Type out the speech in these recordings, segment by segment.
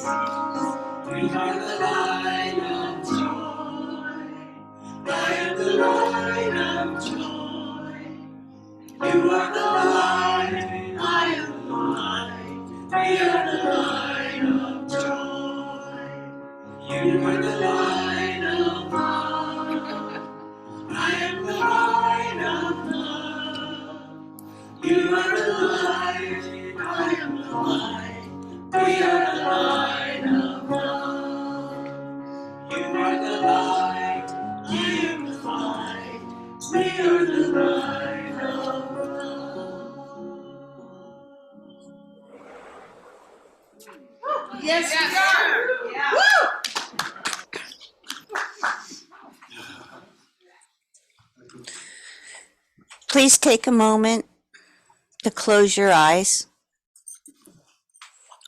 You are the light of joy. I am the light of joy. You are the light, I am the light. We are the light of joy. You are the light of love. I am the light of love. You are the light, I am the light. We are the light of love. You are the light, I am the light. We are the light of love. Yes, we are. Yeah. Woo! Please take a moment to close your eyes,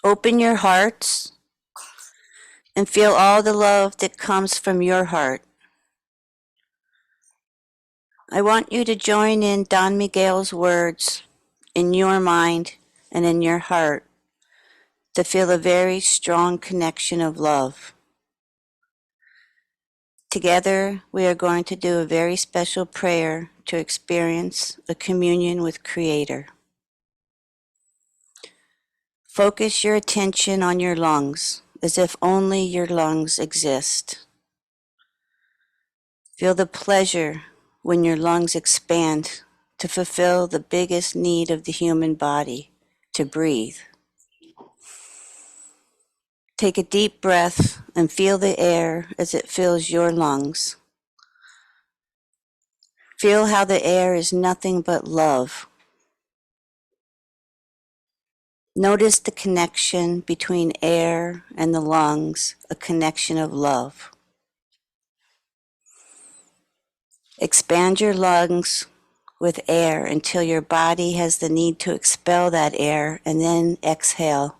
open your hearts, and feel all the love that comes from your heart. I want you to join in Don Miguel's words in your mind and in your heart to feel a very strong connection of love. Together, we are going to do a very special prayer to experience a communion with Creator. Focus your attention on your lungs as if only your lungs exist. Feel the pleasure when your lungs expand to fulfill the biggest need of the human body, to breathe. Take a deep breath and feel the air as it fills your lungs. Feel how the air is nothing but love. Notice the connection between air and the lungs, a connection of love. Expand your lungs with air until your body has the need to expel that air, and then exhale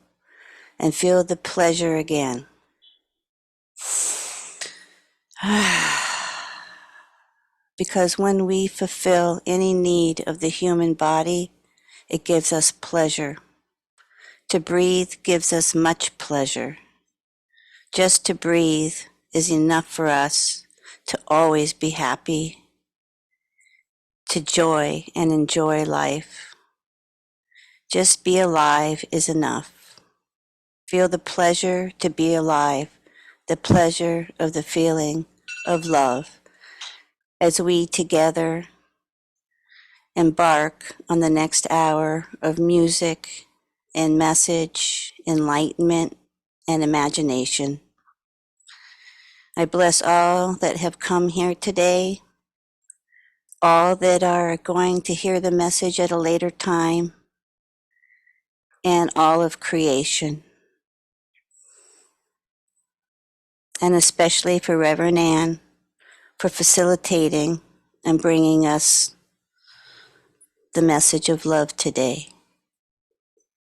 and feel the pleasure again. Because when we fulfill any need of the human body, it gives us pleasure. To breathe gives us much pleasure. Just to breathe is enough for us to always be happy, to joy and enjoy life. Just be alive is enough. Feel the pleasure to be alive, the pleasure of the feeling of love, as we together embark on the next hour of music and message, enlightenment, and imagination. I bless all that have come here today, all that are going to hear the message at a later time, and all of creation. And especially for Rev Ann for facilitating and bringing us the message of love today.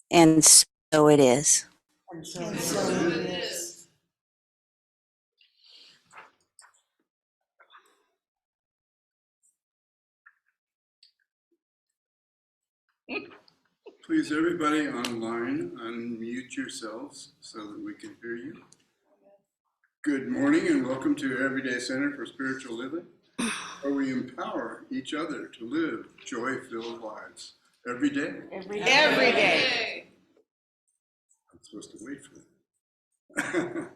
And so it is. And so it is. Please, everybody online, unmute yourselves so that we can hear you. Good morning and welcome to Everyday Center for Spiritual Living, where we empower each other to live joy-filled lives every day. Every day. I'm supposed to wait for that.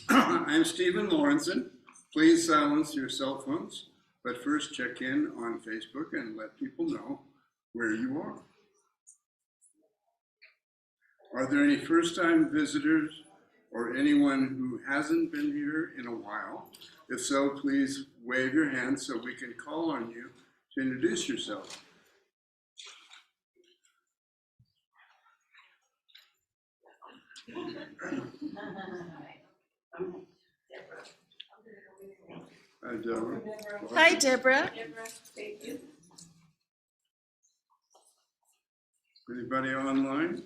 I'm Stephen Lawrenson. Please silence your cell phones, but first check in on Facebook and let people know where you are. Are there any first-time visitors or anyone who hasn't been here in a while? If so, please wave your hand so we can call on you to introduce yourself. Hi, Deborah. Hi, Deborah. Anybody online?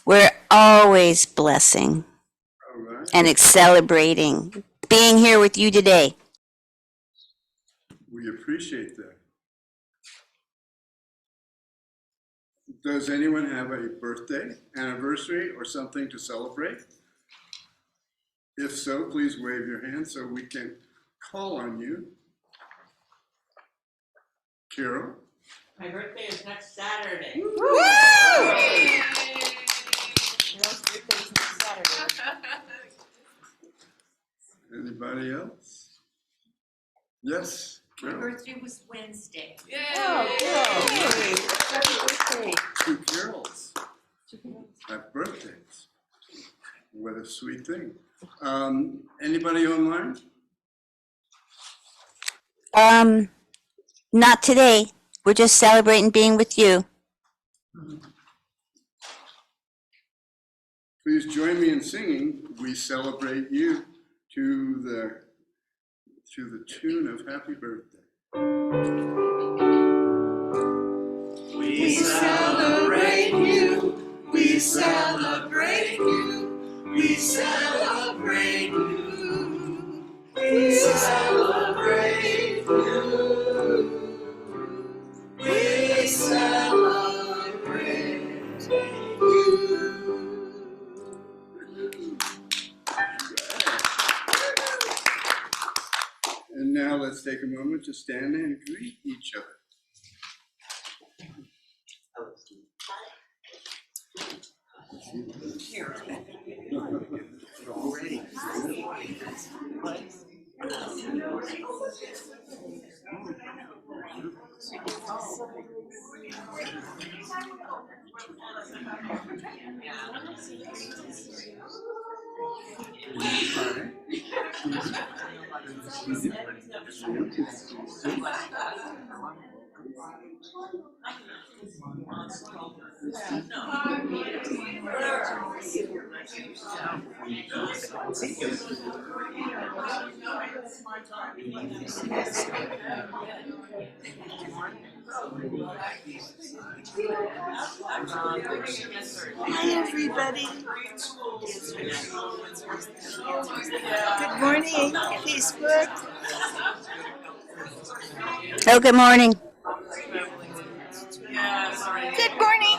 We're always blessing All right. and celebrating being here with you today. We appreciate that. Does anyone have a birthday, anniversary, or something to celebrate? If so, please wave your hand so we can call on you. Carol? My birthday is next Saturday. Woo! Anybody else? Yes, My Carol. birthday was Wednesday. Oh, Carol. Happy birthday. Two Carols. Have birthdays. What a sweet thing. Anybody online? Not today. We're just celebrating being with you. Please join me in singing "We Celebrate You" to the tune of Happy Birthday. We celebrate you. We celebrate you. We celebrate you. We celebrate you. We celebrate you. And now let's take a moment to stand and greet each other. Hi, everybody. Good morning, Facebook. Oh, good morning. Good morning.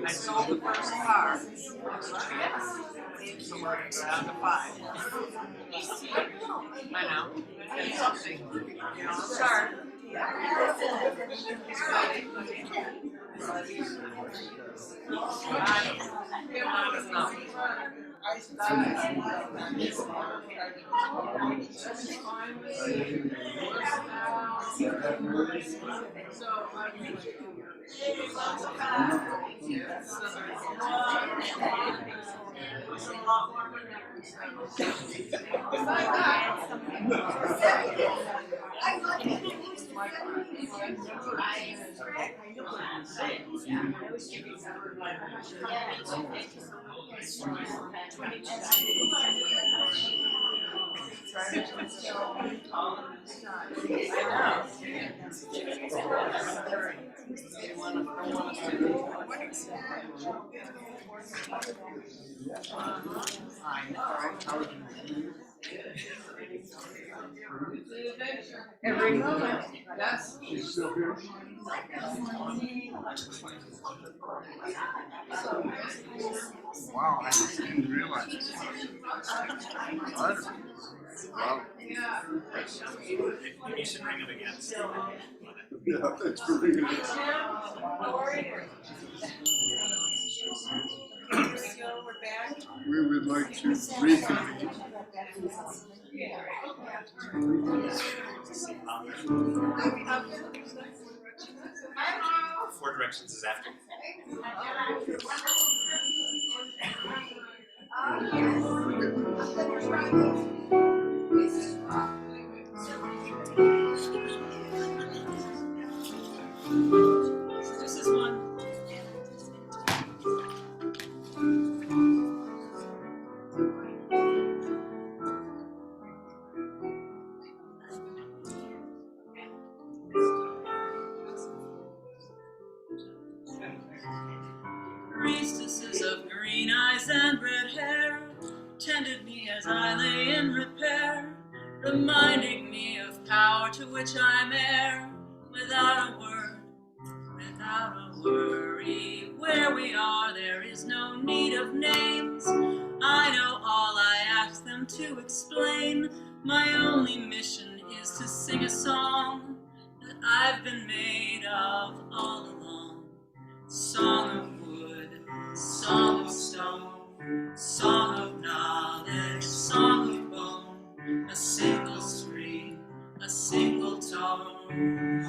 I sold the first car. So we're down to 5. I know. It's something. You know, start. Every moment. Yes. Wow, I didn't realize it. Wow. You should ring it again. Yeah, thanks for ringing it. We would like to reconvene. Four directions is after. This is one. Priestesses of green eyes and red hair tended me as I lay in repair, reminding me of power to which I'm heir, without a word, without a worry. Where we are, there is no need of names. I know all, I ask them to explain. My only mission is to sing a song that I've been made of all along. Song of wood, song of stone, song of knowledge, song of bone, a single stream, a single tone.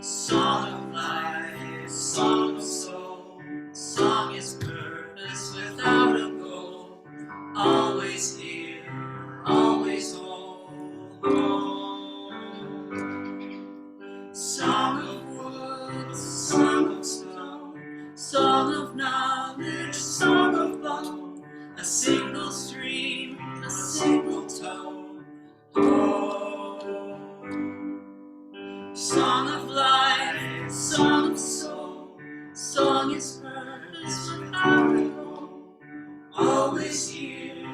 Song of life, song of soul, song is purpose without a goal, always here, always whole. Song of wood, song of stone, song of knowledge, song of bone, a single stream, a single tone. Song of life, song of soul, song is purpose without a goal, always here,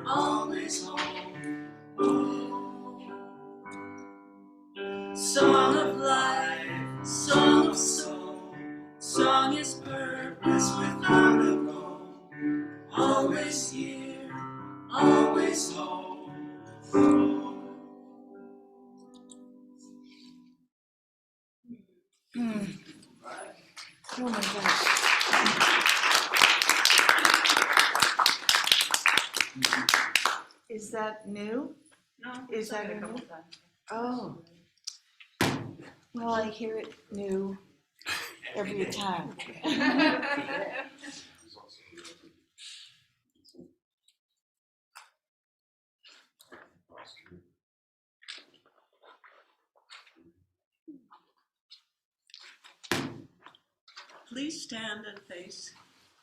always home. Song of life, song of soul, song is purpose without a goal, always here, always home. Oh my gosh. Is that new? No, Is that a new? couple times. Oh. Well, I hear it new every time. Please stand and face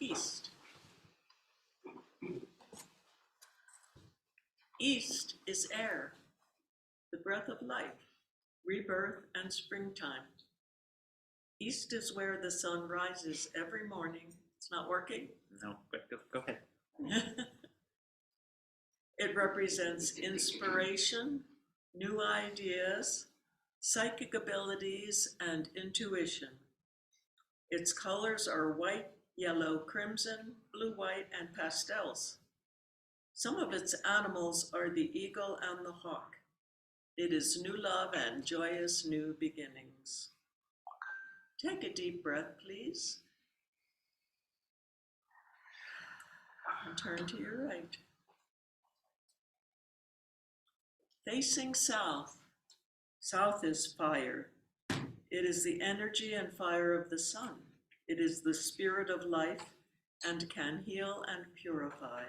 east. East is air, the breath of life, rebirth and springtime. East is where the sun rises every morning. It's not working? No, but go ahead. It represents inspiration, new ideas, psychic abilities, and intuition. Its colors are white, yellow, crimson, blue, white, and pastels. Some of its animals are the eagle and the hawk. It is new love and joyous new beginnings. Take a deep breath, please. And turn to your right. Facing south. South is fire. It is the energy and fire of the sun. It is the spirit of life and can heal and purify.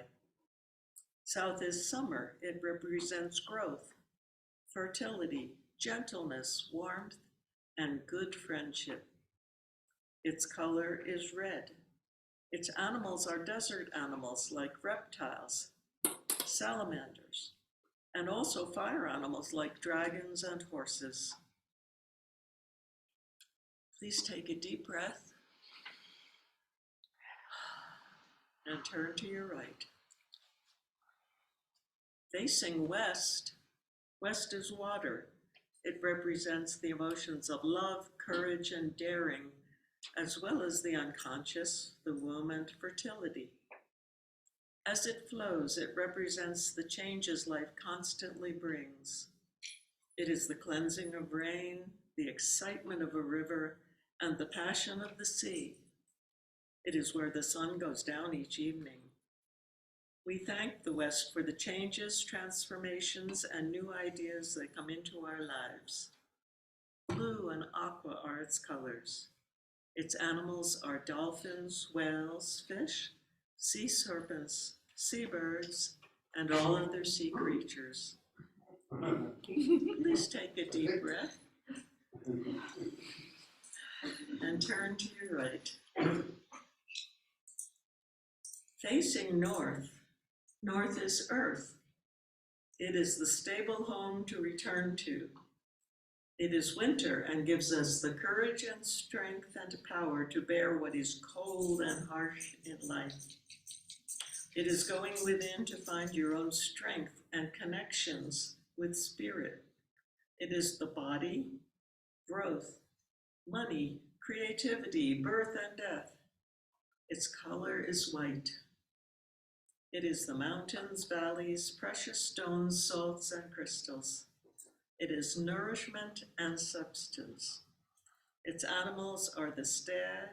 South is summer. It represents growth, fertility, gentleness, warmth, and good friendship. Its color is red. Its animals are desert animals like reptiles, salamanders, and also fire animals like dragons and horses. Please take a deep breath and turn to your right. Facing west, west is water. It represents the emotions of love, courage, and daring, as well as the unconscious, the womb, and fertility. As it flows, it represents the changes life constantly brings. It is the cleansing of rain, the excitement of a river, and the passion of the sea. It is where the sun goes down each evening. We thank the West for the changes, transformations, and new ideas that come into our lives. Blue and aqua are its colors. Its animals are dolphins, whales, fish, sea serpents, seabirds, and all other sea creatures. Please take a deep breath and turn to your right. Facing north, north is earth. It is the stable home to return to. It is winter and gives us the courage and strength and power to bear what is cold and harsh in life. It is going within to find your own strength and connections with spirit. It is the body, growth, money, creativity, birth and death. Its color is white. It is the mountains, valleys, precious stones, salts, and crystals. It is nourishment and substance. Its animals are the stag,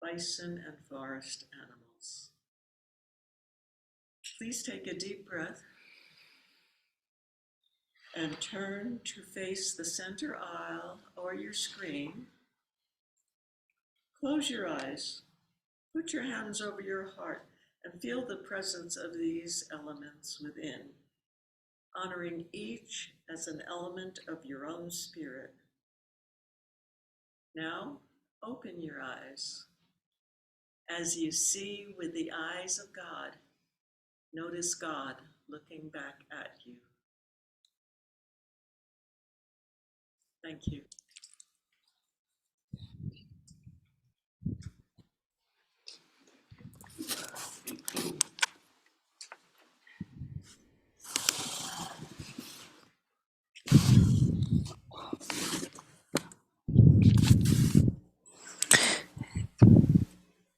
bison, and forest animals. Please take a deep breath and turn to face the center aisle or your screen. Close your eyes, put your hands over your heart, and feel the presence of these elements within, honoring each as an element of your own spirit. Now, open your eyes. As you see with the eyes of God, notice God looking back at you. Thank you.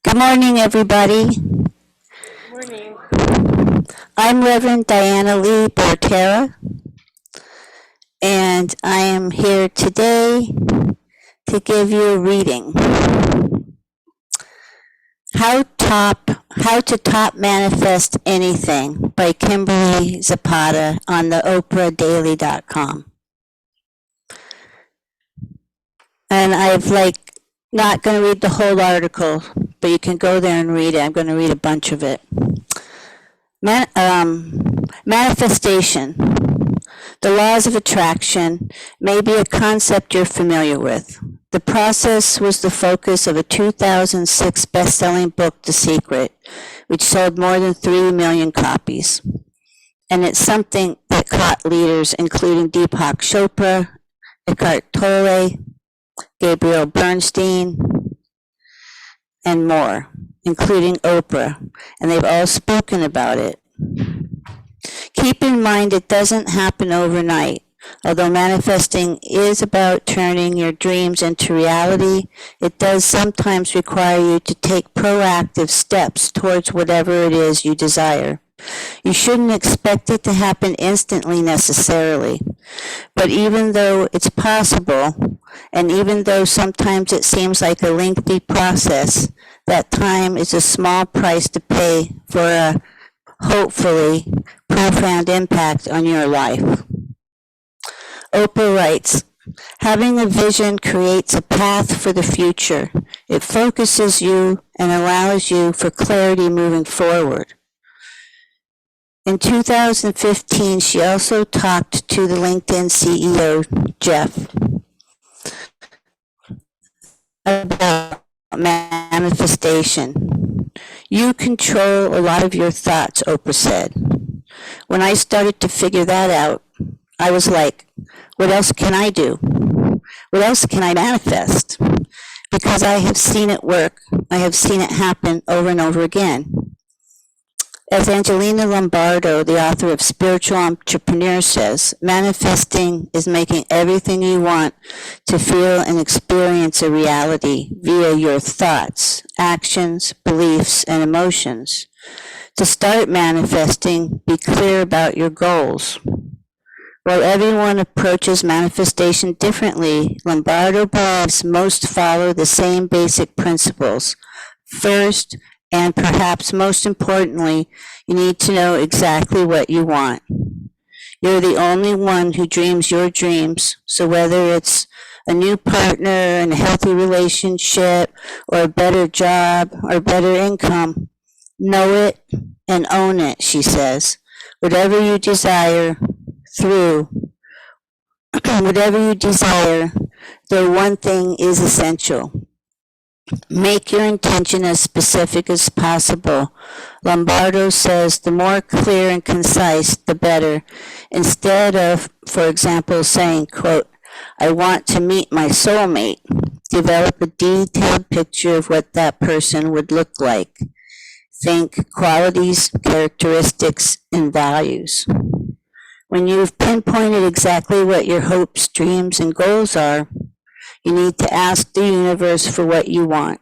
Good morning, everybody. Morning. I'm Reverend Diana Lee Bartera, and I am here today to give you a reading. How to Top Manifest Anything by Kimberly Zapata on the oprahdaily.com. And I've not going to read the whole article, but you can go there and read it. I'm going to read a bunch of it. Manifestation. The laws of attraction may be a concept you're familiar with. The process was the focus of a 2006 best-selling book, The Secret, which sold more than 3 million copies. And it's something that caught leaders including Deepak Chopra, Eckhart Tolle, Gabriel Bernstein, and more, including Oprah, and they've all spoken about it. Keep in mind it doesn't happen overnight. Although manifesting is about turning your dreams into reality, it does sometimes require you to take proactive steps towards whatever it is you desire. You shouldn't expect it to happen instantly necessarily, but even though it's possible, and even though sometimes it seems like a lengthy process, that time is a small price to pay for a hopefully profound impact on your life. Oprah writes, having a vision creates a path for the future. It focuses you and allows you for clarity moving forward. In 2015, she also talked to the LinkedIn CEO, Jeff, about manifestation. You control a lot of your thoughts, Oprah said. When I started to figure that out, I was like, what else can I do? What else can I manifest? Because I have seen it work. I have seen it happen over and over again. As Angelina Lombardo, the author of Spiritual Entrepreneur, says, manifesting is making everything you want to feel and experience a reality via your thoughts, actions, beliefs, and emotions. To start manifesting, be clear about your goals. While everyone approaches manifestation differently, Lombardo believes most follow the same basic principles. First, and perhaps most importantly, you need to know exactly what you want. You're the only one who dreams your dreams, so whether it's a new partner and a healthy relationship, or a better job, or better income, know it and own it, she says. Whatever you desire, though one thing is essential. Make your intention as specific as possible. Lombardo says the more clear and concise, the better. Instead of, for example, saying, quote, I want to meet my soulmate. Develop a detailed picture of what that person would look like. Think qualities, characteristics, and values. When you've pinpointed exactly what your hopes, dreams, and goals are, you need to ask the universe for what you want.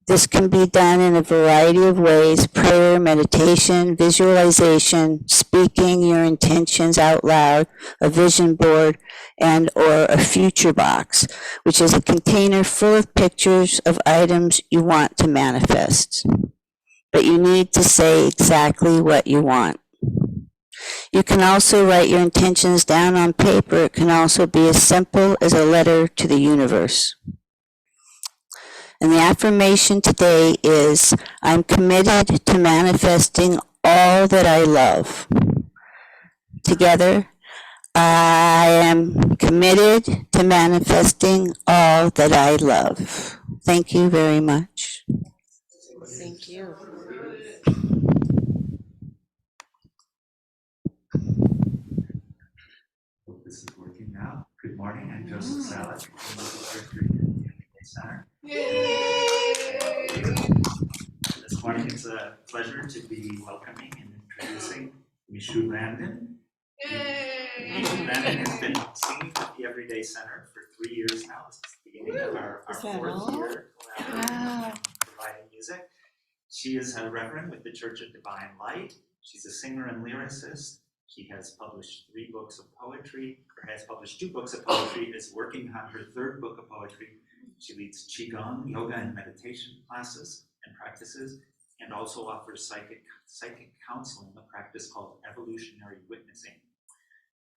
This can be done in a variety of ways: prayer, meditation, visualization, speaking your intentions out loud, a vision board, and or a future box, which is a container full of pictures of items you want to manifest. But you need to say exactly what you want. You can also write your intentions down on paper. It can also be as simple as a letter to the universe. And the affirmation today is, I'm committed to manifesting all that I love. Together, I am committed to manifesting all that I love. Thank you very much. Thank you. Hope this is working now. Good morning, I'm Joseph Salek from the Director Community Center. This morning it's a pleasure to be welcoming and introducing Mishu Landon. Mishu Landon has been singing at the Everyday Center for 3 years now. This is the beginning of our Is that fourth all? year Wow. providing music. She is a reverend with the Church of Divine Light. She's a singer and lyricist. She has published 3 books of poetry, or has published 2 books of poetry, is working on her 3rd book of poetry. She leads Qigong, yoga, and meditation classes and practices, and also offers psychic counseling, a practice called evolutionary witnessing.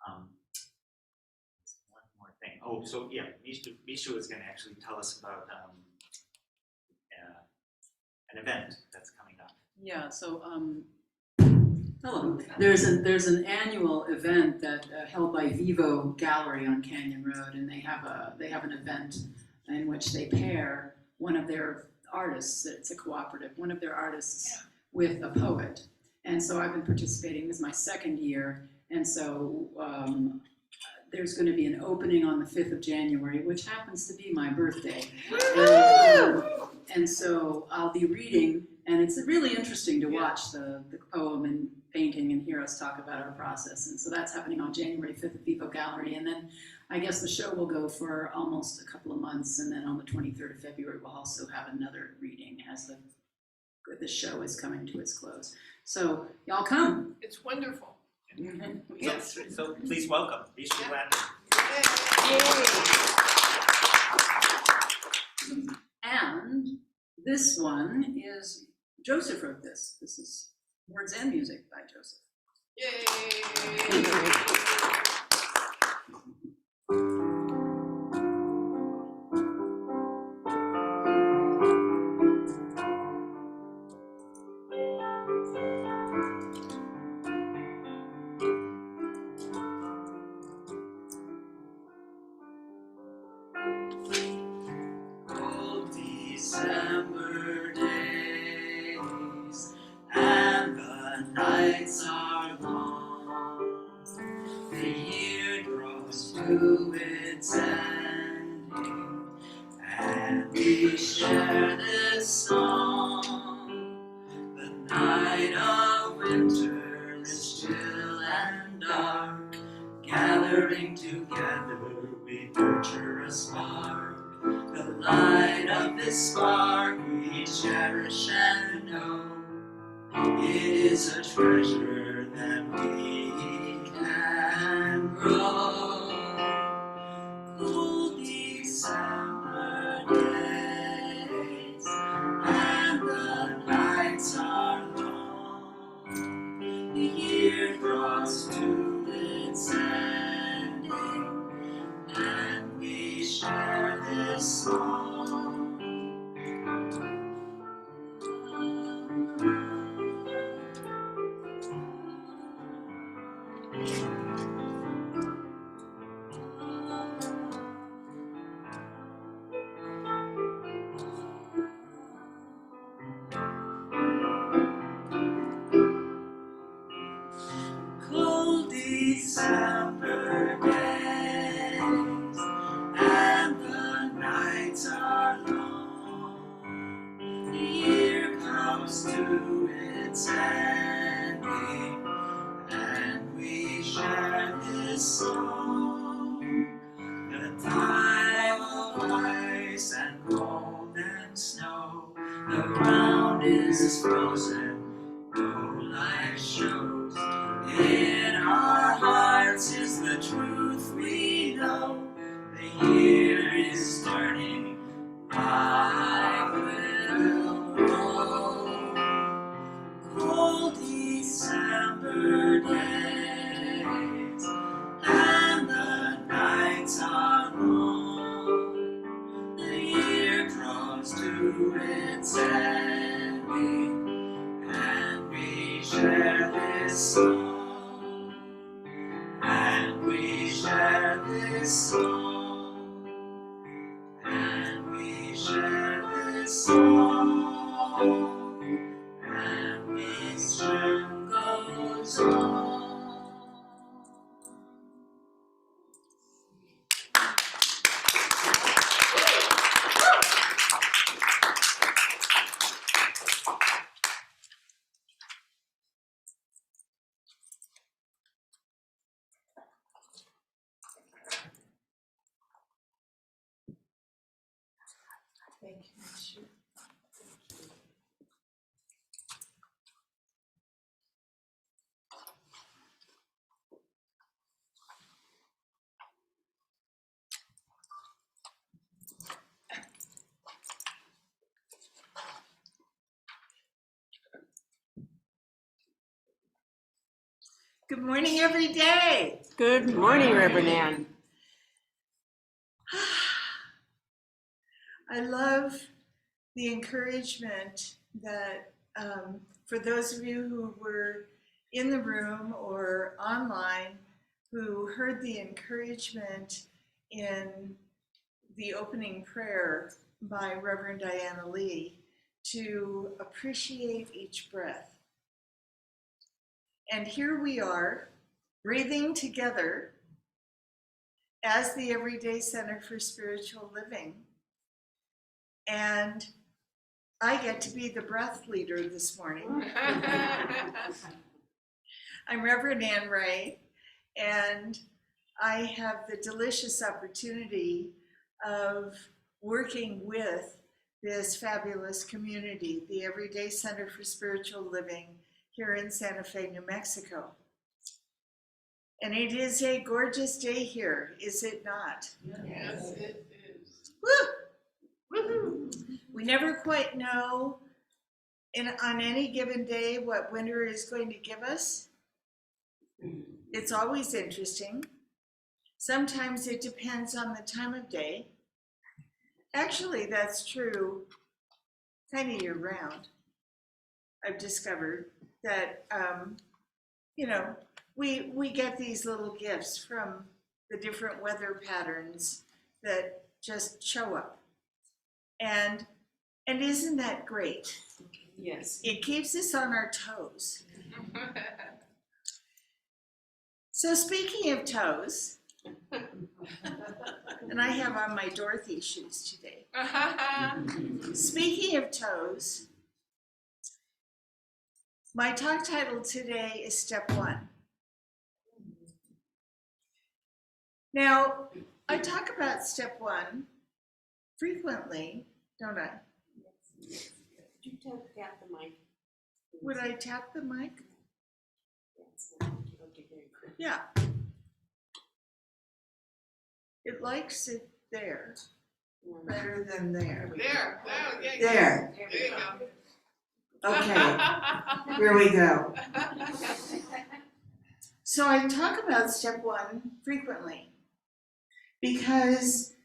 One more thing. Oh, so yeah, Mishu is going to actually tell us about an event that's coming up. Yeah, so hello. There's an annual event that held by Vivo Gallery on Canyon Road, and they have an event in which they pair one of their artists. It's a cooperative. One of their artists with a poet, and so I've been participating. This is my 2nd year, and so there's going to be an opening on the 5th of January, which happens to be my birthday. And so I'll be reading, and it's really interesting to watch the poem and painting and hear us talk about our process. And so that's happening on January 5th at Vivo Gallery. And then I guess the show will go for almost a couple of months. And then on the 23rd of February, we'll also have another reading as the show is coming to its close. So y'all come. It's wonderful. Yes. So please welcome Mishu Landon. And this one is, Joseph wrote this. This is words and music by Joseph. Cold December days, and the nights are long. The year draws to its ending, and we share this song. The night of winter is chill and dark. Gathering together, we nurture a spark. The light of this spark we cherish and know. It is a treasure that we can grow. Cool December days, and the nights are long. The year draws to its ending, and we share this song. Cold December days, grows to its ending, and we share this song. The time of ice and cold and snow, the ground is frozen, no light shows. In our hearts is the truth we know. The year is turning, I will grow. Cold December days, and the nights are long. The year draws to its ending, and we share this song. And we share this song. And we share this song. And wisdom goes on. Good morning, every day. Good morning, Rev Ann. I love the encouragement that for those of you who were in the room or online who heard the encouragement in the opening prayer by Rev Ann Rea to appreciate each breath. And here we are, breathing together as the Everyday Center for Spiritual Living. And I get to be the breath leader this morning. I'm Rev Ann Rea, and I have the delicious opportunity of working with this fabulous community, the Everyday Center for Spiritual Living here in Santa Fe, New Mexico. And it is a gorgeous day here, is it not? Yes, it is. Woo! Woo-hoo! We never quite know on any given day what winter is going to give us. It's always interesting. Sometimes it depends on the time of day. Actually, that's true kind of year round. I've discovered that, we get these little gifts from the different weather patterns that just show up. And isn't that great? Yes. It keeps us on our toes. So speaking of toes, and I have on my Dorothy shoes today. Speaking of toes, my talk title today is Step 1. Now, I talk about Step 1 frequently, don't I? Could you tap the mic? Would I tap the mic? Okay, very good. Yeah. It likes it there better than there. There. Oh, yeah. There. There you go. Okay, here we go. So I talk about Step 1 frequently because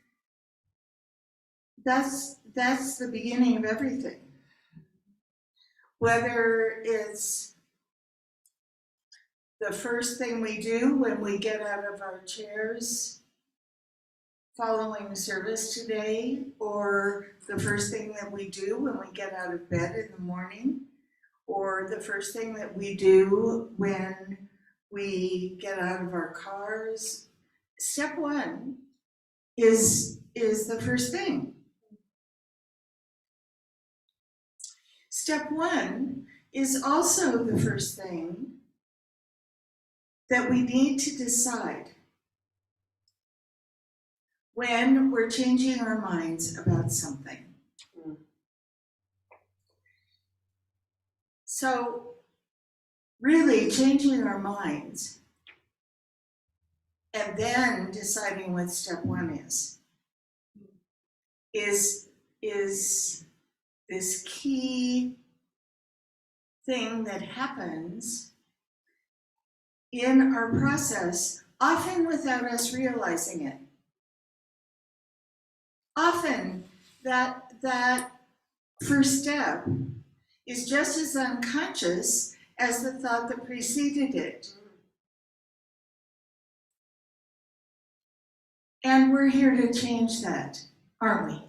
that's the beginning of everything. Whether it's the first thing we do when we get out of our chairs following service today, or the first thing that we do when we get out of bed in the morning, or the first thing that we do when we get out of our cars. Step 1 is the first thing. step one is also the first thing that we need to decide when we're changing our minds about something. So, really changing our minds and then deciding what step one is this key thing that happens in our process, often without us realizing it. Often that first step is just as unconscious as the thought that preceded it. And we're here to change that, aren't we?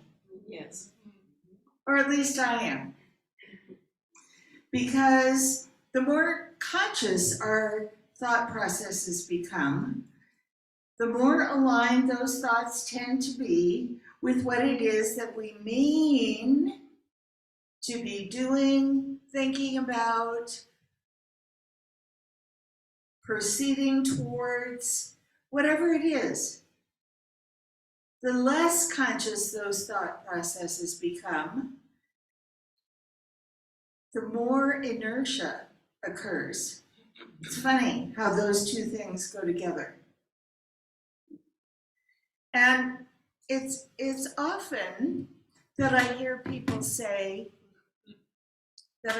Yes. Or at least I am. Because the more conscious our thought processes become, the more aligned those thoughts tend to be with what it is that we mean to be doing, thinking about, proceeding towards, whatever it is. The less conscious those thought processes become, the more inertia occurs. It's funny how those two things go together. And it's often that I hear people say, I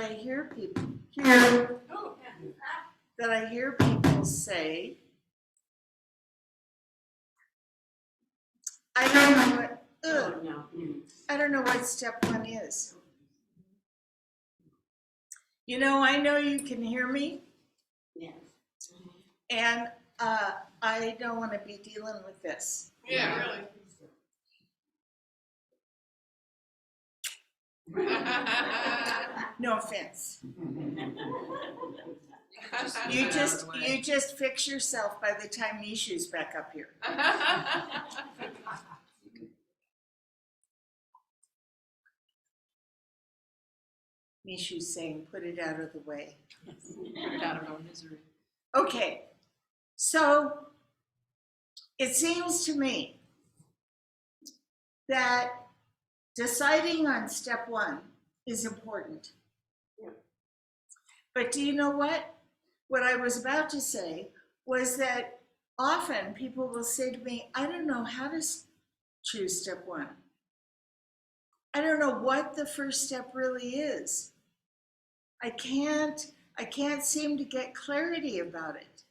don't know what step one is. You know, I know you can hear me. Yeah. And I don't want to be dealing with this. Yeah, really. No offense. You just fix yourself by the time Mishu's back up here. Mishu's saying, put it out of the way. Put it out of our misery. Okay, so it seems to me that deciding on step one is important. Yeah. But do you know what? What I was about to say was that often people will say to me, I don't know how to choose step one. I don't know what the first step really is. I can't seem to get clarity about it.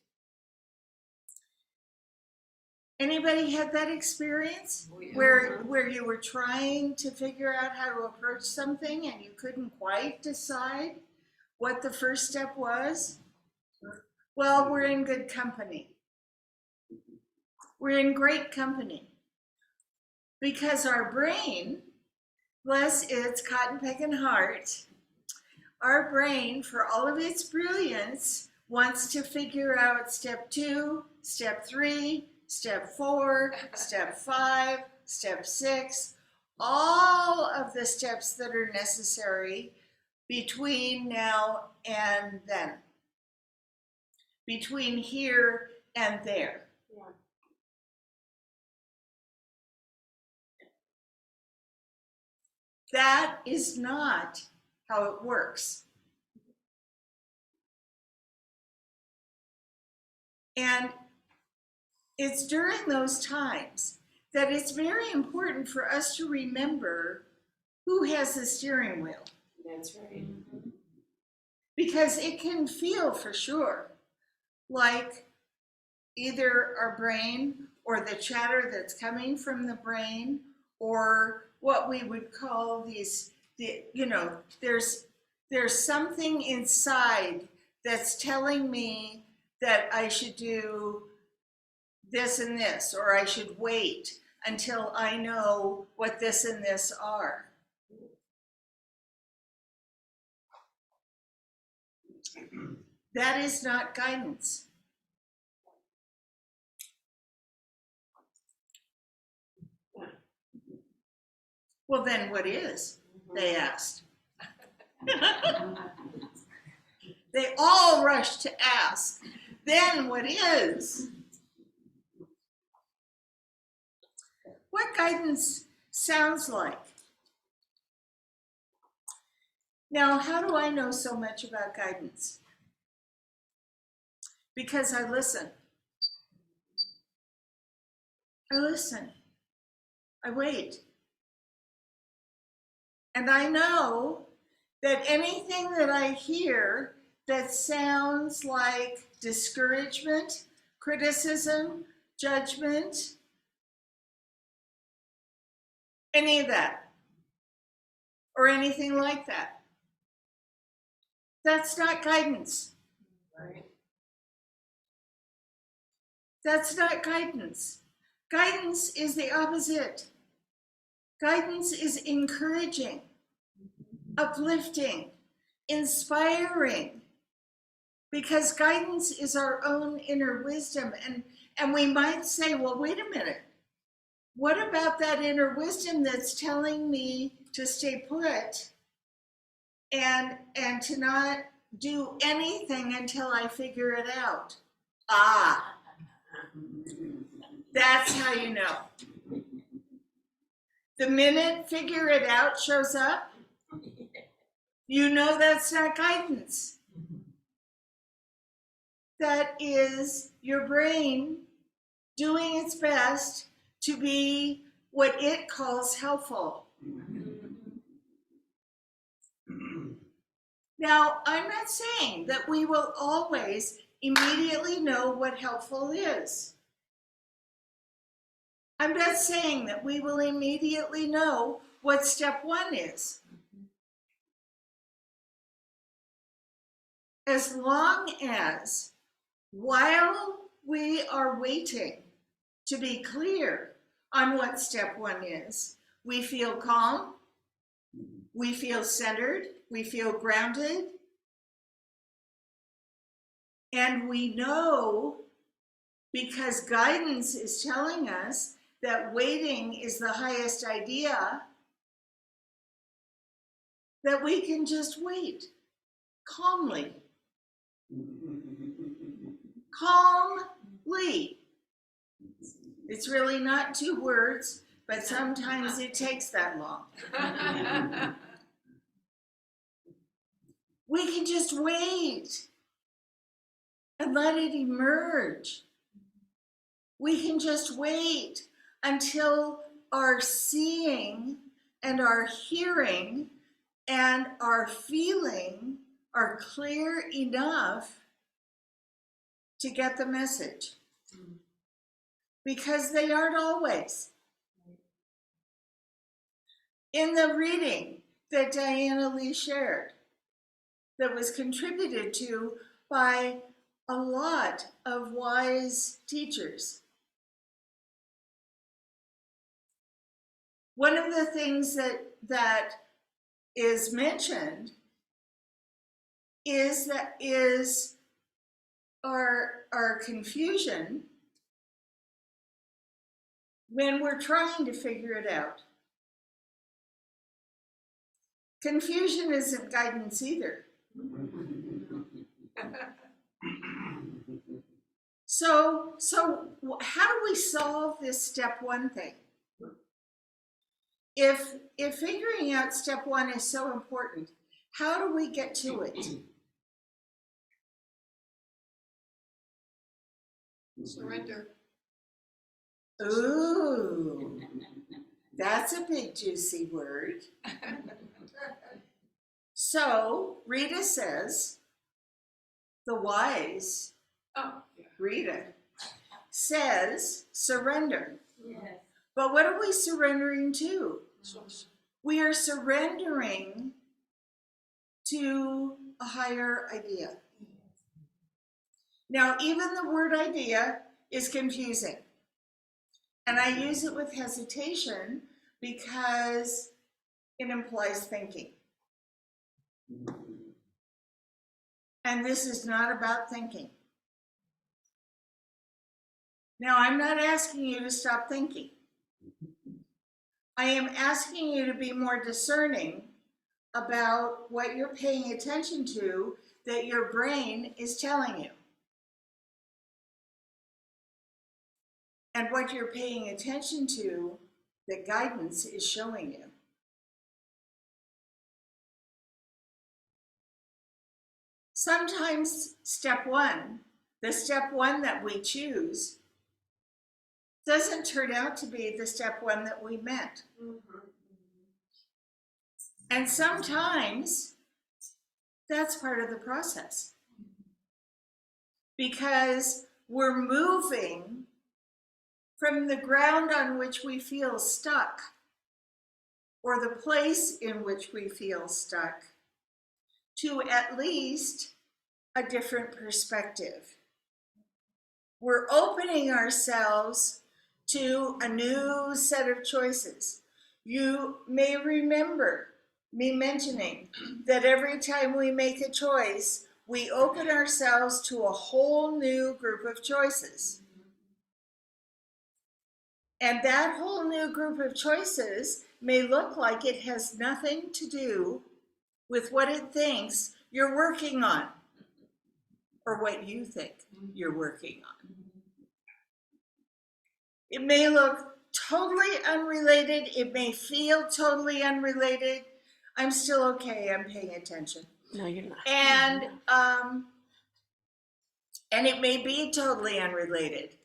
Anybody had that experience? Oh, yeah. Where you were trying to figure out how to approach something and you couldn't quite decide what the first step was? Well, we're in good company. We're in great company. Because our brain, bless its cotton-picking heart, our brain, for all of its brilliance, wants to figure out step 2, step 3, step 4, step 5, step 6, all of the steps that are necessary between now and then, between here and there. Yeah. That is not how it works. And it's during those times that it's very important for us to remember who has the steering wheel. That's right. Because it can feel for sure like either our brain or the chatter that's coming from the brain or what we would call there's something inside that's telling me that I should do this and this, or I should wait until I know what this and this are. That is not guidance. Well, then what is? They asked. They all rush to ask. Then what is? What guidance sounds like? Now, how do I know so much about guidance? Because I listen. I listen. I wait. And I know that anything that I hear that sounds like discouragement, criticism, judgment, any of that, or anything like that, that's not guidance. Right. That's not guidance. Guidance is the opposite. Guidance is encouraging, uplifting, inspiring, because guidance is our own inner wisdom. And we might say, well, wait a minute. What about that inner wisdom that's telling me to stay put and to not do anything until I figure it out? Ah, that's how you know. The minute figure it out shows up, you know that's not guidance. That is your brain doing its best to be what it calls helpful. Now, I'm not saying that we will always immediately know what helpful is. I'm not saying that we will immediately know what step one is. As long as, while we are waiting to be clear on what step one is, we feel calm, we feel centered, we feel grounded, and we know, because guidance is telling us that waiting is the highest idea, that we can just wait calmly. Calmly. It's really not 2 words, but sometimes it takes that long. We can just wait and let it emerge. We can just wait until our seeing and our hearing and our feeling are clear enough to get the message. Because they aren't always. In the reading that Diana Lee shared, that was contributed to by a lot of wise teachers, one of the things that is mentioned is our confusion when we're trying to figure it out. Confusion isn't guidance either. So how do we solve this step one thing? If figuring out step one is so important, how do we get to it? Surrender. Ooh, that's a big juicy word. So Rita says, the wise Oh, yeah. Rita says surrender. Yes. But what are we surrendering to? Source. We are surrendering to a higher idea. Now, even the word idea is confusing. And I use it with hesitation because it implies thinking. And this is not about thinking. Now, I'm not asking you to stop thinking. I am asking you to be more discerning about what you're paying attention to that your brain is telling you. And what you're paying attention to that guidance is showing you. Sometimes step one, the step one that we choose, doesn't turn out to be the step one that we meant. And sometimes that's part of the process. Because we're moving from the ground on which we feel stuck, or the place in which we feel stuck, to at least a different perspective. We're opening ourselves to a new set of choices. You may remember me mentioning that every time we make a choice, we open ourselves to a whole new group of choices. And that whole new group of choices may look like it has nothing to do with what it thinks you're working on, or what you think you're working on. It may look totally unrelated. It may feel totally unrelated. I'm still okay. I'm paying attention. No, you're not. And it may be totally unrelated.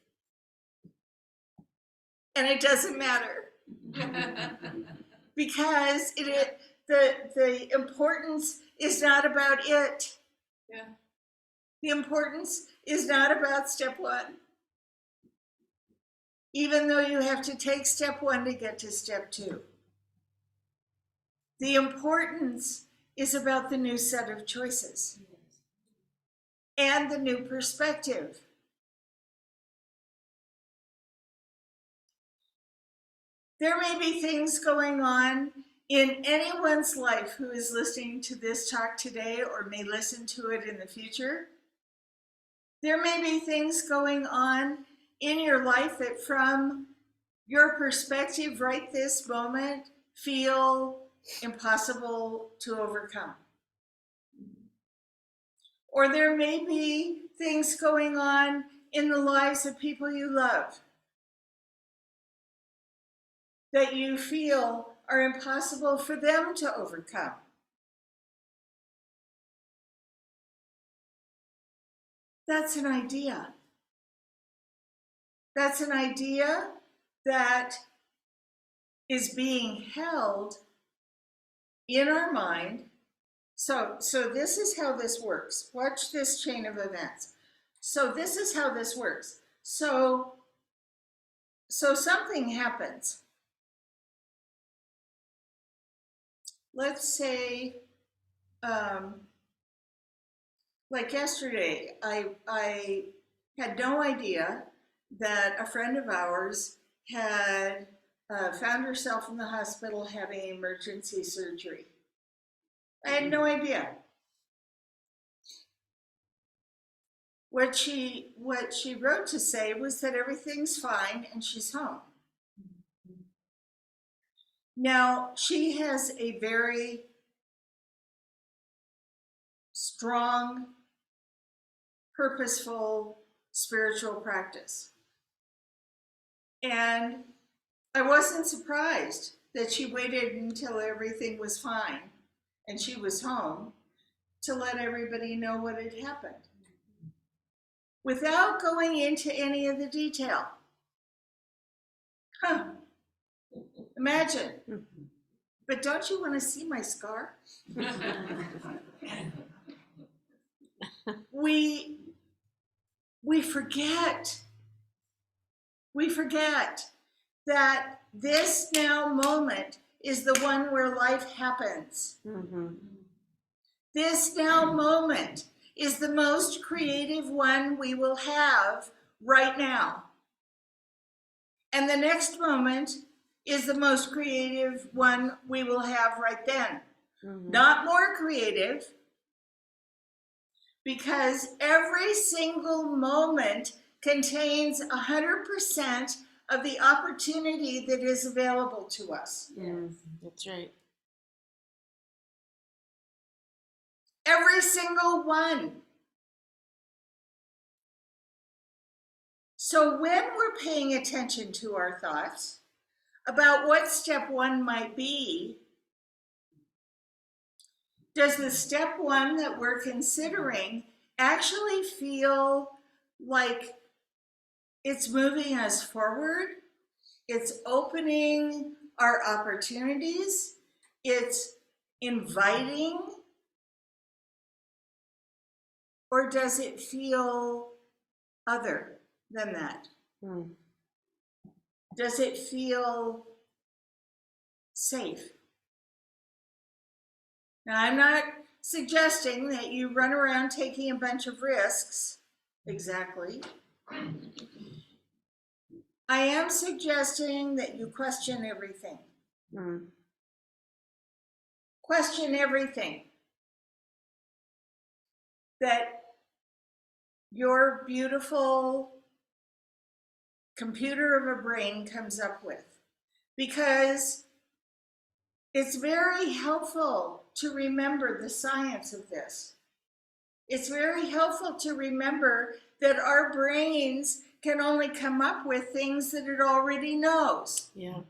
And it doesn't matter. Because the importance is not about it. Yeah. The importance is not about step one. Even though you have to take step one to get to step two. The importance is about the new set of choices and the new perspective. There may be things going on in anyone's life who is listening to this talk today or may listen to it in the future. There may be things going on in your life that from your perspective right this moment feel impossible to overcome. Or there may be things going on in the lives of people you love that you feel are impossible for them to overcome. That's an idea. That's an idea that is being held in our mind. So this is how this works. Watch this chain of events. So this is how this works. So something happens. Let's say, like yesterday, I had no idea that a friend of ours had found herself in the hospital having emergency surgery. I had no idea. What she wrote to say was that everything's fine and she's home. Now, she has a very strong, purposeful spiritual practice. And I wasn't surprised that she waited until everything was fine and she was home to let everybody know what had happened, without going into any of the detail. Imagine. But don't you want to see my scar? We forget. We forget that this now moment is the one where life happens. Mm-hmm. This now moment is the most creative one we will have right now. And the next moment is the most creative one we will have right then. Mm-hmm. Not more creative, because every single moment contains 100% of the opportunity that is available to us. Yes, that's right. Every single one. So when we're paying attention to our thoughts about what step one might be, does the step one that we're considering actually feel like it's moving us forward? It's opening our opportunities. It's inviting. Or does it feel other than that? Does it feel safe? Now, I'm not suggesting that you run around taking a bunch of risks. Exactly. I am suggesting that you question everything. Question everything that your beautiful computer of a brain comes up with, because it's very helpful to remember the science of this. It's very helpful to remember that our brains can only come up with things that it already knows. Yeah.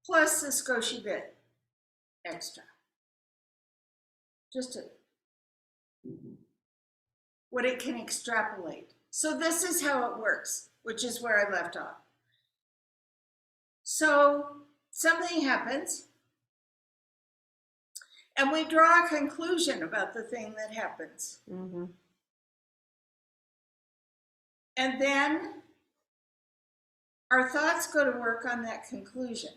Plus a skoshi bit extra. Just what it can extrapolate. So this is how it works, which is where I left off. So something happens, and we draw a conclusion about the thing that happens. And then our thoughts go to work on that conclusion.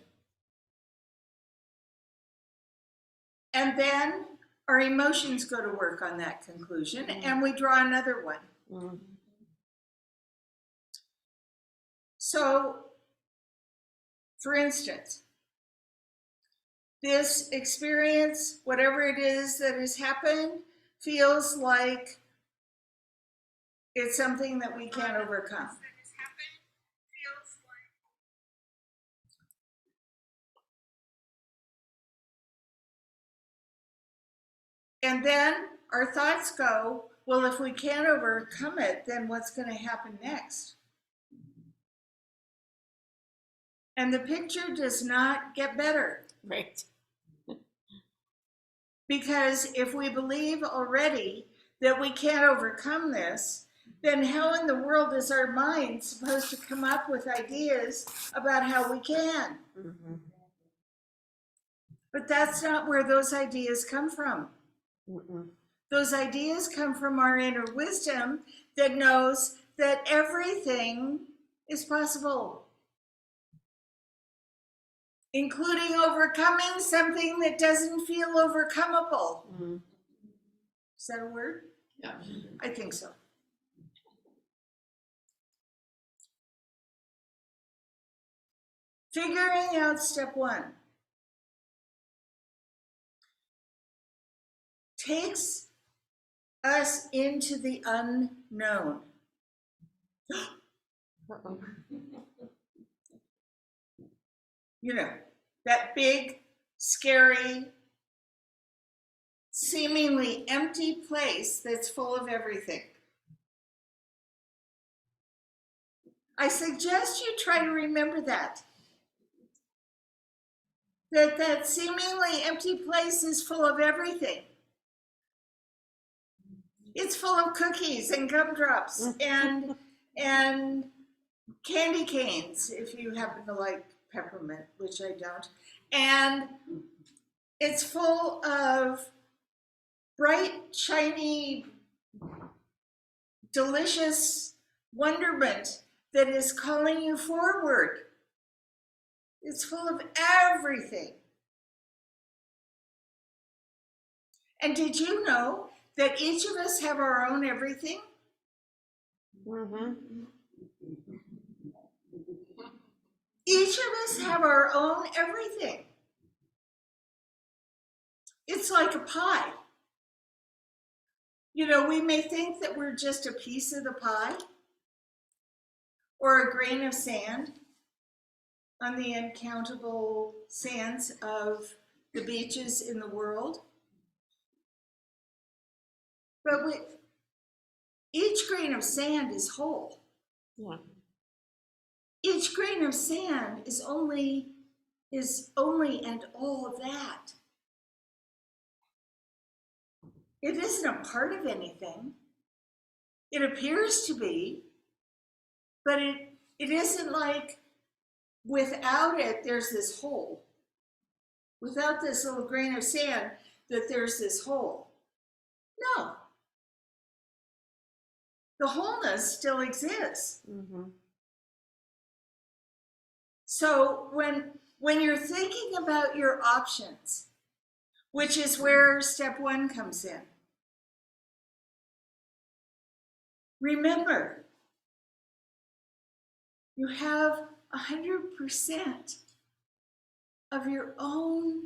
And then our emotions go to work on that conclusion, and we draw another one. So, for instance, this experience, whatever it is that has happened, feels like it's something that we can't overcome. And then our thoughts go, well, if we can't overcome it, then what's going to happen next? And the picture does not get better. Right. Because if we believe already that we can't overcome this, then how in the world is our mind supposed to come up with ideas about how we can? But that's not where those ideas come from. Those ideas come from our inner wisdom that knows that everything is possible, including overcoming something that doesn't feel overcomable. Is that a word? Yeah. I think so. Figuring out step one takes us into the unknown. You know, that big, scary, seemingly empty place that's full of everything. I suggest you try to remember that. That seemingly empty place is full of everything. It's full of cookies and gumdrops and candy canes, if you happen to like peppermint, which I don't. And it's full of bright, shiny, delicious wonderment that is calling you forward. It's full of everything. And did you know that each of us have our own everything? Each of us have our own everything. It's like a pie. You know, we may think that we're just a piece of the pie or a grain of sand on the uncountable sands of the beaches in the world. But each grain of sand is whole. Yeah. Each grain of sand is only and all of that. It isn't a part of anything. It appears to be, but it isn't like without it, there's this hole. Without this little grain of sand, that there's this hole. No. The wholeness still exists. Mm-hmm. So when you're thinking about your options, which is where step 1 comes in, remember, you have 100% of your own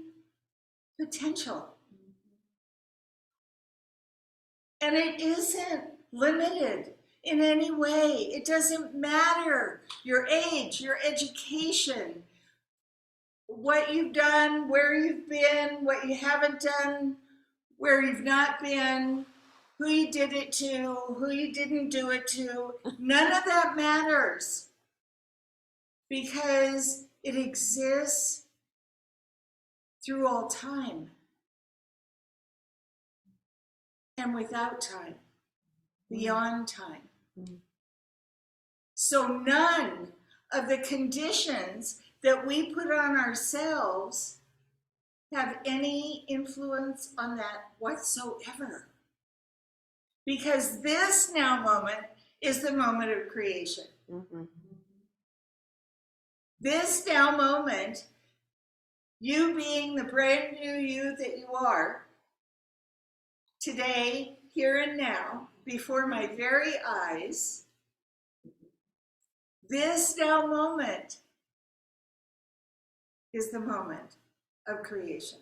potential. And it isn't limited in any way. It doesn't matter your age, your education, what you've done, where you've been, what you haven't done, where you've not been, who you did it to, who you didn't do it to. None of that matters because it exists through all time and without time, beyond time. So none of the conditions that we put on ourselves have any influence on that whatsoever. Because this now moment is the moment of creation. Mm-hmm. This now moment, you being the brand new you that you are, today, here and now, before my very eyes, this now moment is the moment of creation.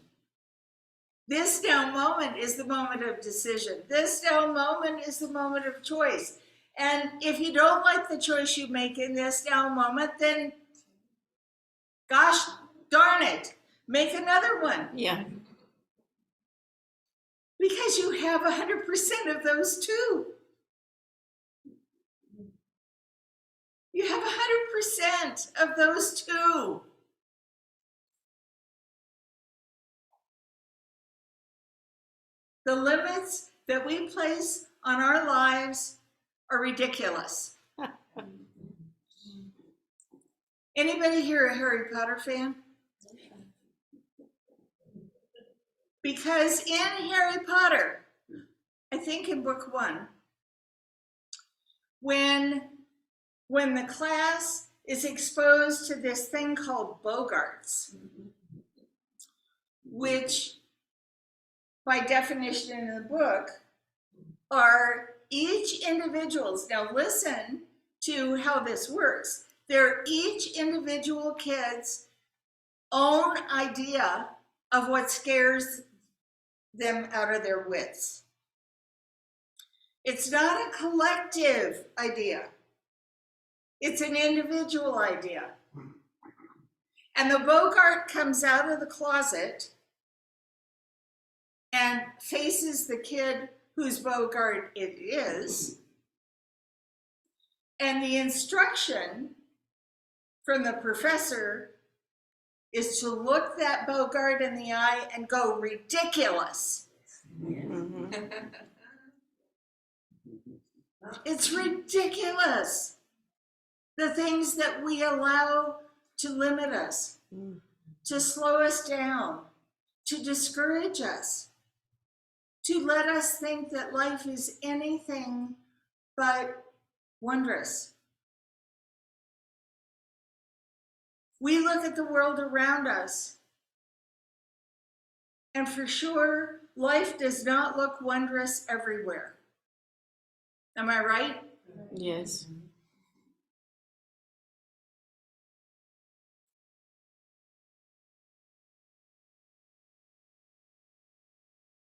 This now moment is the moment of decision. This now moment is the moment of choice. And if you don't like the choice you make in this now moment, then gosh darn it, make another one. Yeah. Because you have 100% of those too. You have 100% of those too. The limits that we place on our lives are ridiculous. Anybody here a Harry Potter fan? Because in Harry Potter, I think in book 1, when the class is exposed to this thing called Bogarts, which by definition in the book are each individual's, now listen to how this works. They're each individual kid's own idea of what scares them out of their wits. It's not a collective idea. It's an individual idea. And the Bogart comes out of the closet and faces the kid whose Bogart it is. And the instruction from the professor is to look that Bogart in the eye and go, ridiculous. Mm-hmm. It's ridiculous. The things that we allow to limit us, to slow us down, to discourage us, to let us think that life is anything but wondrous. We look at the world around us, and for sure, life does not look wondrous everywhere. Am I right? Yes.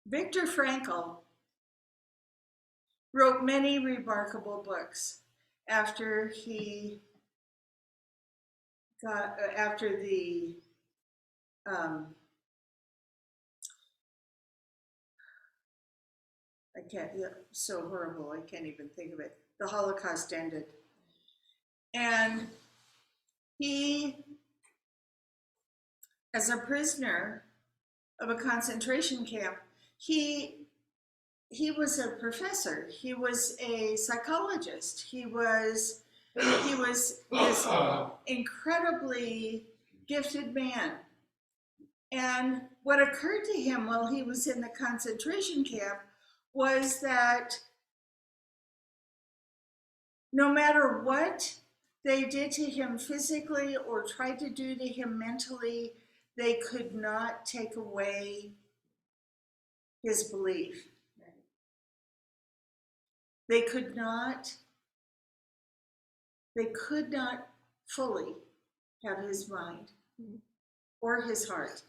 Viktor Frankl wrote many remarkable books after he got, after the I can't, yeah, so horrible, I can't even think of it. The Holocaust ended. And he, as a prisoner of a concentration camp, he was a professor, he was a psychologist, he was this incredibly gifted man. And what occurred to him while he was in the concentration camp was that no matter what they did to him physically or tried to do to him mentally, they could not take away his belief. They could not fully have his mind or his heart.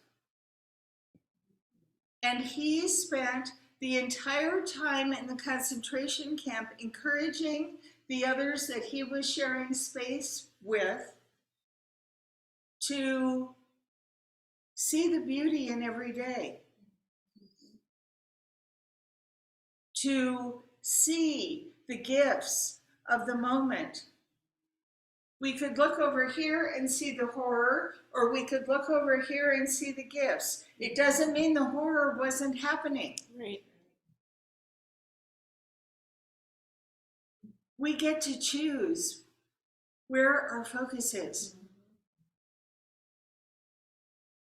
And he spent the entire time in the concentration camp encouraging the others that he was sharing space with to see the beauty in every day, to see the gifts of the moment. We could look over here and see the horror, or we could look over here and see the gifts. It doesn't mean the horror wasn't happening. Right. We get to choose where our focus is.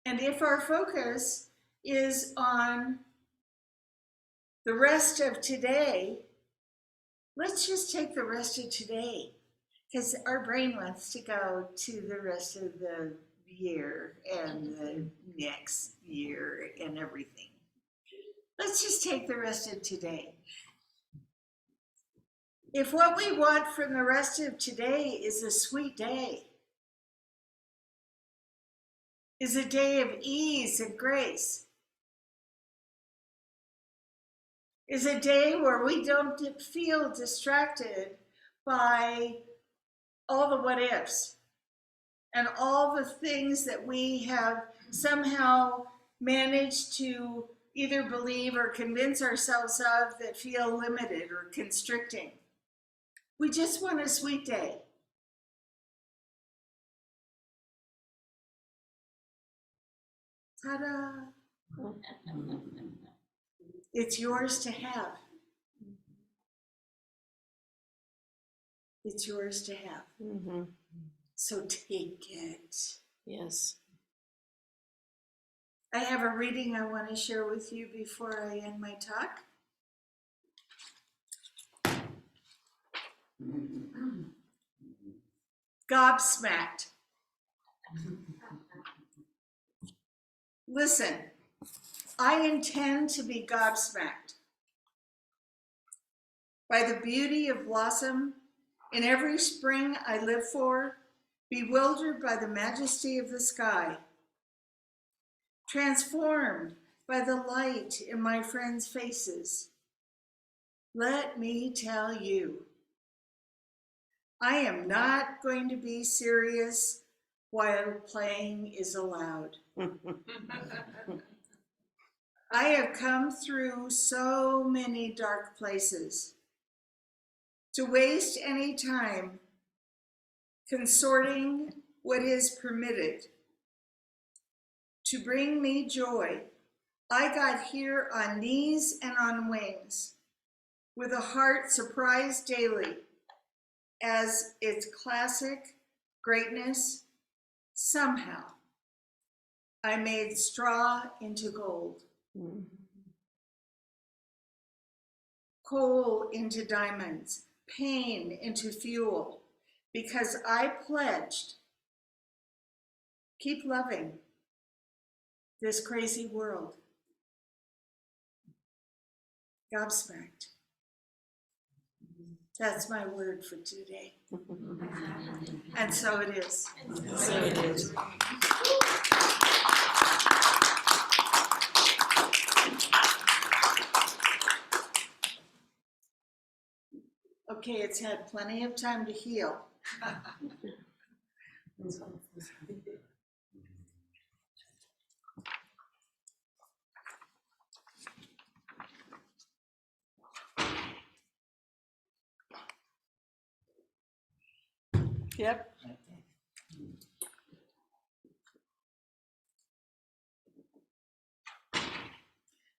And if our focus is on the rest of today, let's just take the rest of today, because our brain wants to go to the rest of the year and the next year and everything. Let's just take the rest of today. If what we want from the rest of today is a sweet day, is a day of ease and grace, is a day where we don't feel distracted by all the what ifs and all the things that we have somehow managed to either believe or convince ourselves of that feel limited or constricting. We just want a sweet day. Ta-da! It's yours to have. It's yours to have. Mm-hmm. So take it. Yes. I have a reading I want to share with you before I end my talk. Gobsmacked. Listen, I intend to be gobsmacked by the beauty of blossom in every spring I live for, bewildered by the majesty of the sky, transformed by the light in my friends' faces. Let me tell you, I am not going to be serious while playing is allowed. I have come through so many dark places. To waste any time consorting what is permitted to bring me joy, I got here on knees and on wings, with a heart surprised daily as its classic greatness. Somehow I made straw into gold, coal into diamonds, pain into fuel, because I pledged, keep loving this crazy world. Gobsmacked. That's my word for today. And so it is. So it is. Okay, it's had plenty of time to heal. Yep.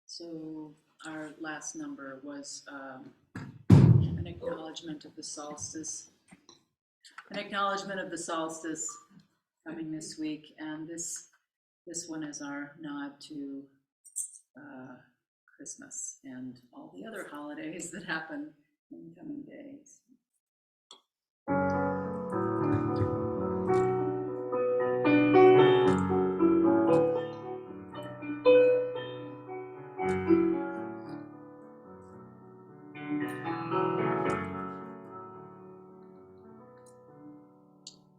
So our last number was an acknowledgement of the solstice. An acknowledgement of the solstice coming this week, and this one is our nod to Christmas and all the other holidays that happen in coming days.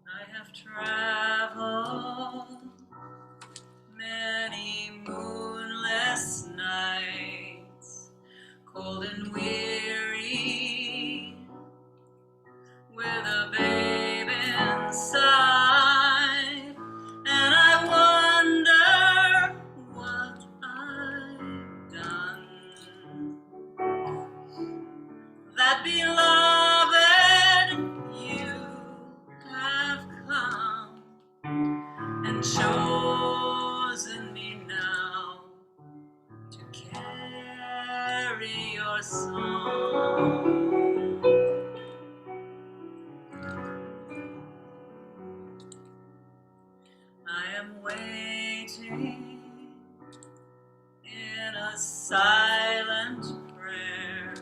I have traveled many moonless nights, cold and weary, with a babe inside, and I wonder what I've done. That beloved, you have come and chosen me now to carry your song. I am waiting in a silent prayer.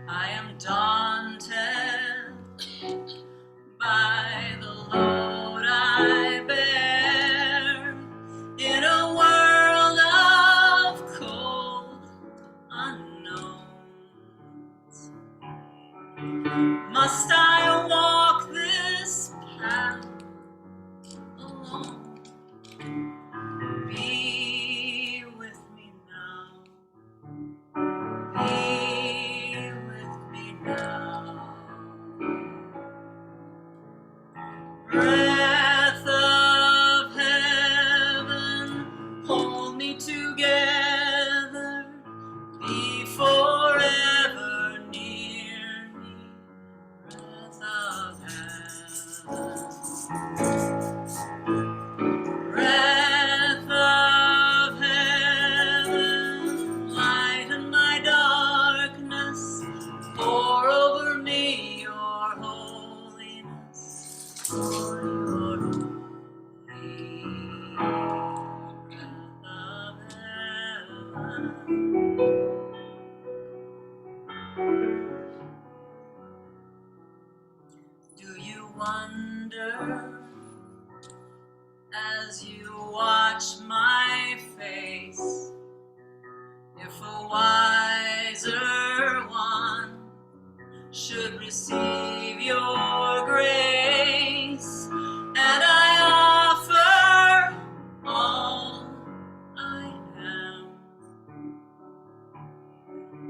I am daunted by the load I bear in a world of cold unknowns. Must I walk this path alone? Be with me now. Be with me now. Breath of heaven, hold me together. Be forever near me. Breath of heaven. Breath of heaven, lighten my darkness, pour over me your holiness, pour your holy breath of heaven. Do you wonder, as you watch my face, if a wiser one should receive your grace, and I offer all I am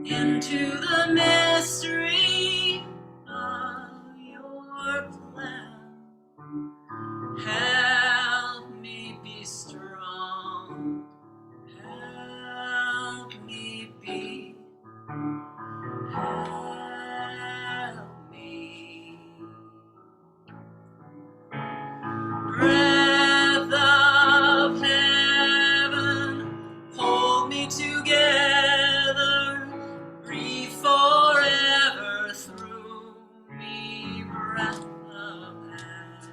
into the mystery of your plan. Help me be strong. Help me be. Help me. Breath of heaven, hold me together. Breathe forever through me. Breath of heaven.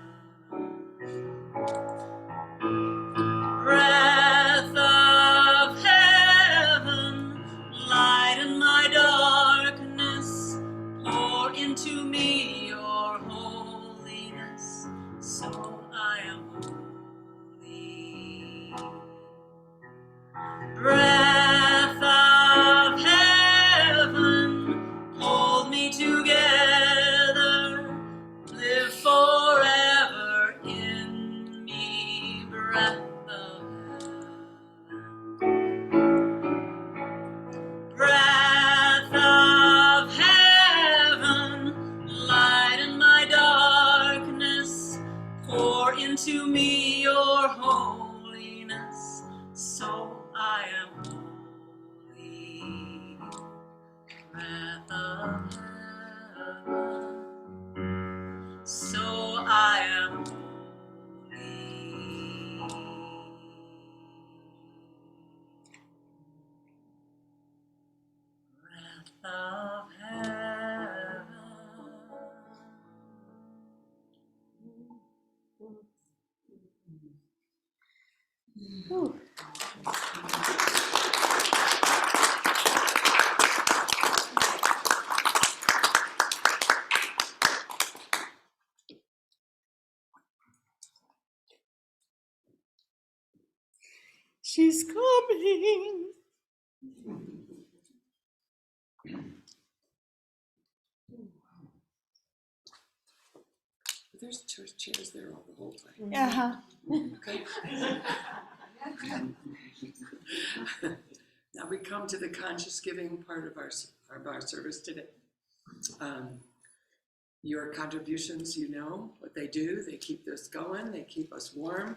Breath of heaven, lighten my darkness, pour into me your holiness, so I am holy. Breath of heaven, hold me together, live forever in me. Breath of heaven. Breath of heaven, lighten my darkness, pour into me your holiness, so I am holy. Breath of heaven, so of heaven. She's coming. There's chairs there all the whole time. Yeah. Okay. Now we come to the conscious giving part of our service today. Your contributions, you know what they do. They keep this going. They keep us warm.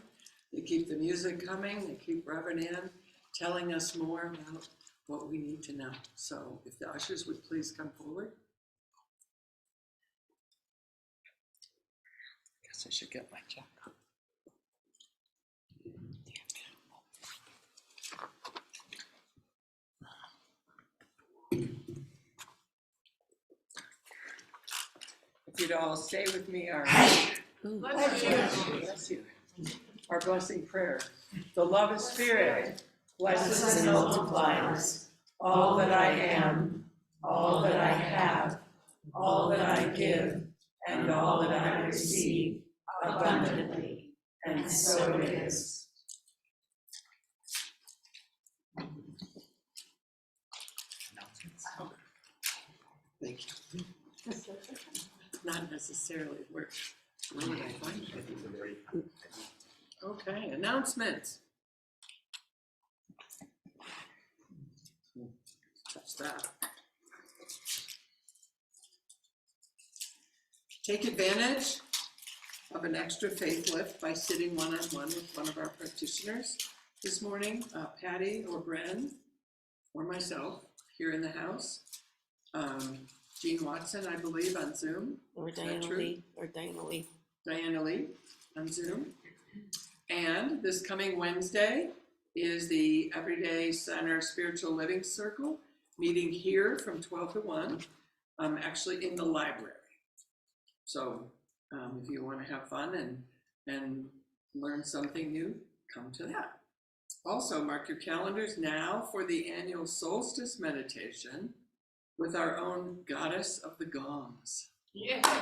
They keep the music coming. They keep Rev Ann telling us more about what we need to know. So if the ushers would please come forward. Guess I should get my jacket. If you'd all stay with me, bless you. Our blessing prayer. The love of Spirit blesses and multiplies all that I am, all that I have, all that I give, and all that I receive abundantly. And so it is. Thank you. Not necessarily where would I find it? Okay, announcements. Touch that. Take advantage of an extra faith lift by sitting one-on-one with one of our practitioners this morning, Patty or Bren or myself here in the house. Jean Watson, I believe, on Zoom. Or Diana Lee. Diana Lee on Zoom. And this coming Wednesday is the Everyday Center Spiritual Living Circle meeting here from 12 to 1, actually in the library. So if you want to have fun and learn something new, come to that. Also, mark your calendars now for the annual solstice meditation with our own goddess of the gongs. Yeah.